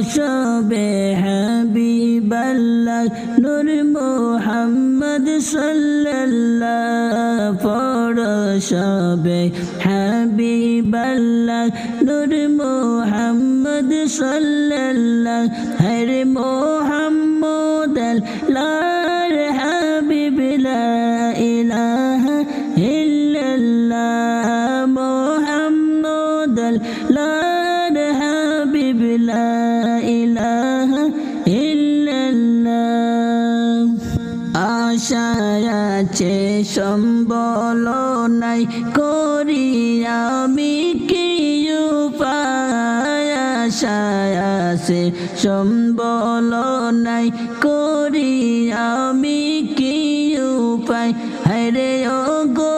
সবে হাবিবাল্লাহ নূর মুহাম্মদ সাল্লাল্লাহ পড়ো সবে হাবিবাল্লাহ নূর মুহাম্মদ সাল্লাল্লাহ হরে মুহাম্মদ আল্লাহর হাবিব লা ইলাহা ইল্লাল্লাহ মুহাম্মদ আল্লাহর হাবিব লা ইলাহা ইল্লাল্লাহ আশায় আছে সম্বল নাই করি আমি কি উপায় আশায় আছে সম্বল নাই করি আমি কি উপায় হায়রে ও গো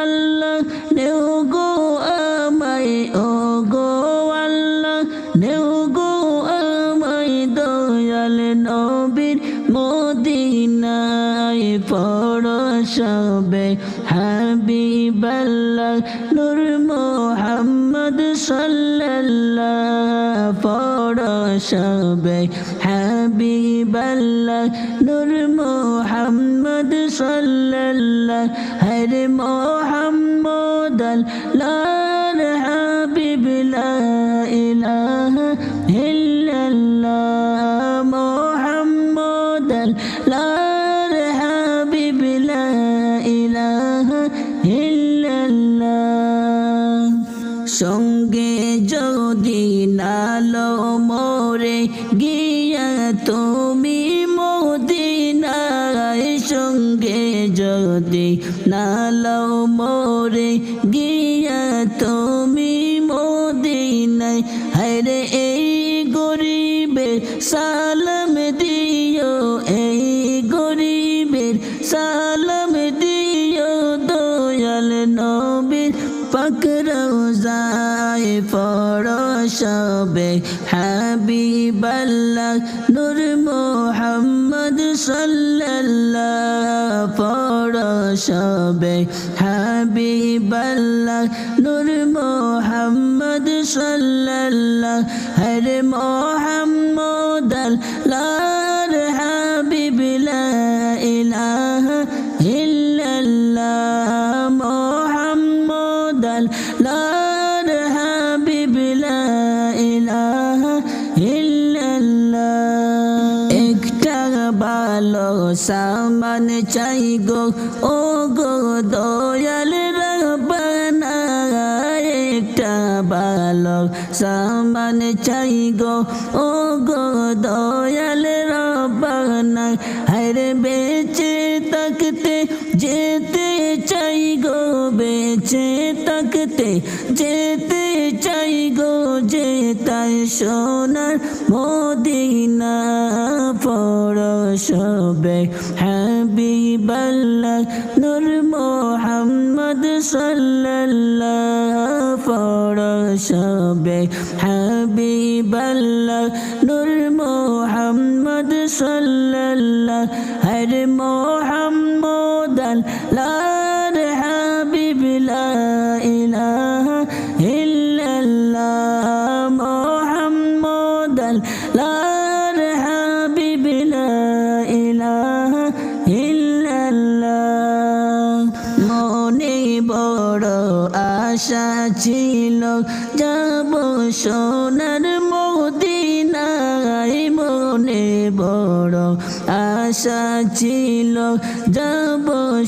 আল্লাহ নেও গো আমায় ও গো আল্লাহ নেও গো আমায় দয়াল নবীর মদিনায় পড়ো সবে হাবিবাল্লাহ নূর মুহাম্মদ সাল্লাল্লাহ পড়ো সবে হাবিবাল্লাহ নূর মুহাম্মদ সাল্লাল্লাহ হরে মুহাম্মদ আল্লাহর হাবিব লা ইলাহা ইল্লাল্লাহ মুহাম্মদ আল্লাহর হাবিব লা ইলাহা ইল্লাল্লাহ সঙ্গে যদি নালো মোরে গিয়া তুমি মদিনায় সঙ্গে যদি নালো মোরে গিয়া তুমি মদিনায় হরে এই গরিবের সালাম দিও এই গরিবের সালাম দিও দয়াল নবীর পাক রওজায় পড়ো সবে হাবিবাল্লাহ নূর মুহাম্মদ সাল্লাল্লাহ পড়ো সবে হাবিবাল্লাহ নূর মুহাম্মদ সাল্লাল্লাহ হরে মুহাম্মদ আল্লাহর হাবিব লা ইলাহা ইল্লাল্লাহ মুহাম্মদ আল্লাহর হাবিব লা ইলাহা ইল্লাল্লাহ একটা ভালো সামান চাই গো ও গো দয়াল রব্বানা একটা ভালো সামান চাই গো ও গো দয়াল রব্বানা হরে বেঁচে থাকতে যেতে চাই গো বেঁচে থাকতে যেতে চাই গো যেতাই সোনার মদিনা পড়ো সবে হাবিবাল্লাহ নূর মুহাম্মদ সাল্লাল্লাহ পড়ো সবে হাবিবাল্লাহ নূর মুহাম্মদ সাল্লাল্লাহ হরে মুহাম্মদ আল্লাহর হাবিব লা ইলাহা ইল্লাল্লাহ মুহাম্মদ আল্লাহর হাবিব লা ইলাহা ইল্লাল্লাহ মনে বড় আশা ছিল যাব সোনার মদিনায় মনে বড় আশা ছিল যাব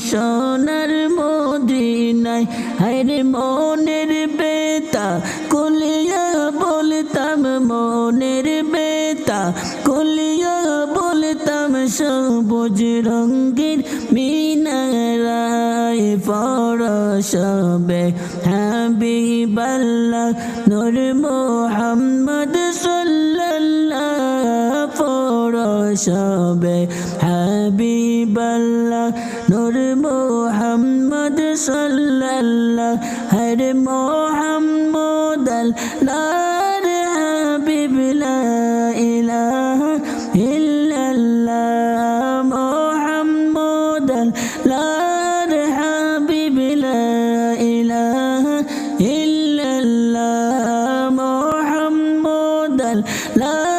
সোনার মদিনায় হরে মনের বেতা কুলিয়া বলতাম মনের বেতা কুলিয়া বলতাম সবুজ রঙের মিনারায় পড়ো সবে হাবিবাল্লাহ নূর মুহাম্মদ সাল্লাল্লাহ পড়ো সবে হাবিবাল্লাহ নূর মুহাম্মদ সাল্লাল্লাহ হরে মুহাম্মদ আল্লাহর হাবিব লা ইলাহা ইল্লাল্লাহ মুহাম্মদ আল্লাহর হাবিব লা ইলাহা ইল্লাল্লাহ মুহাম্মদ আল্লাহ